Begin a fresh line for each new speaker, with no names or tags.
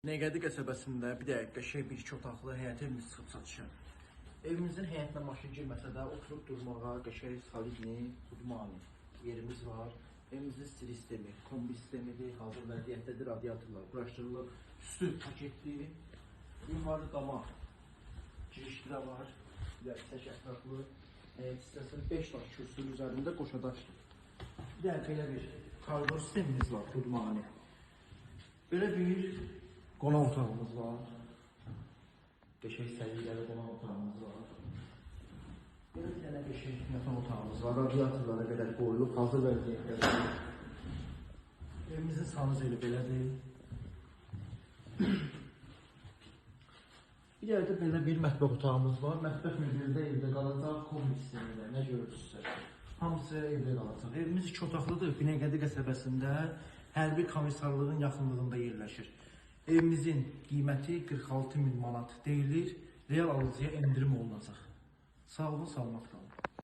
Binəqədi qəsəbəsində bir dəqiqə qəşəng bir iki otaqlı həyət evimiz çıxıb satışa. Evimizin həyətinə maşın girməsə də oturub durmağa qəşəng solidni, udmani yerimiz var. Evimizin stil sistemi, kombi sistemidir, hazır vəziyyətdədir, radiatorlar quraşdırılıb, üstü paketli, yuxarı dama girişdə var, tək ətraflı, həyət hissəsinin 5 daş kürsünün üzərində qoşadaşdır. Bir dəqiqə belə bir koridor sistemimiz var, udmani. Belə bir qonaq otağımız var. Qəşəng səliqəli qonaq otağımız var. Belə bir dənə qəşəng yataq otağımız var. Radiatorlara qədər qoyulub, hazır vəziyyətdədir. Evimizin sanuzeli belədir. Bir yerde belə bir mətbəx otağımız var. Mətbəx möbüldə evdə qalacaq, kombi sistemində, nə görürsünüzsə. Hamısı evdə qalacaq. Evimiz 2 otaqlıdır. Binəqədi qəsəbəsində hərbi komissarlığın yaxınlığında yerləşir. Evimizin qiyməti 46.000 manat deyilir. Real alıcıya endirim olunacaq. Sağ olun, salamat qalın.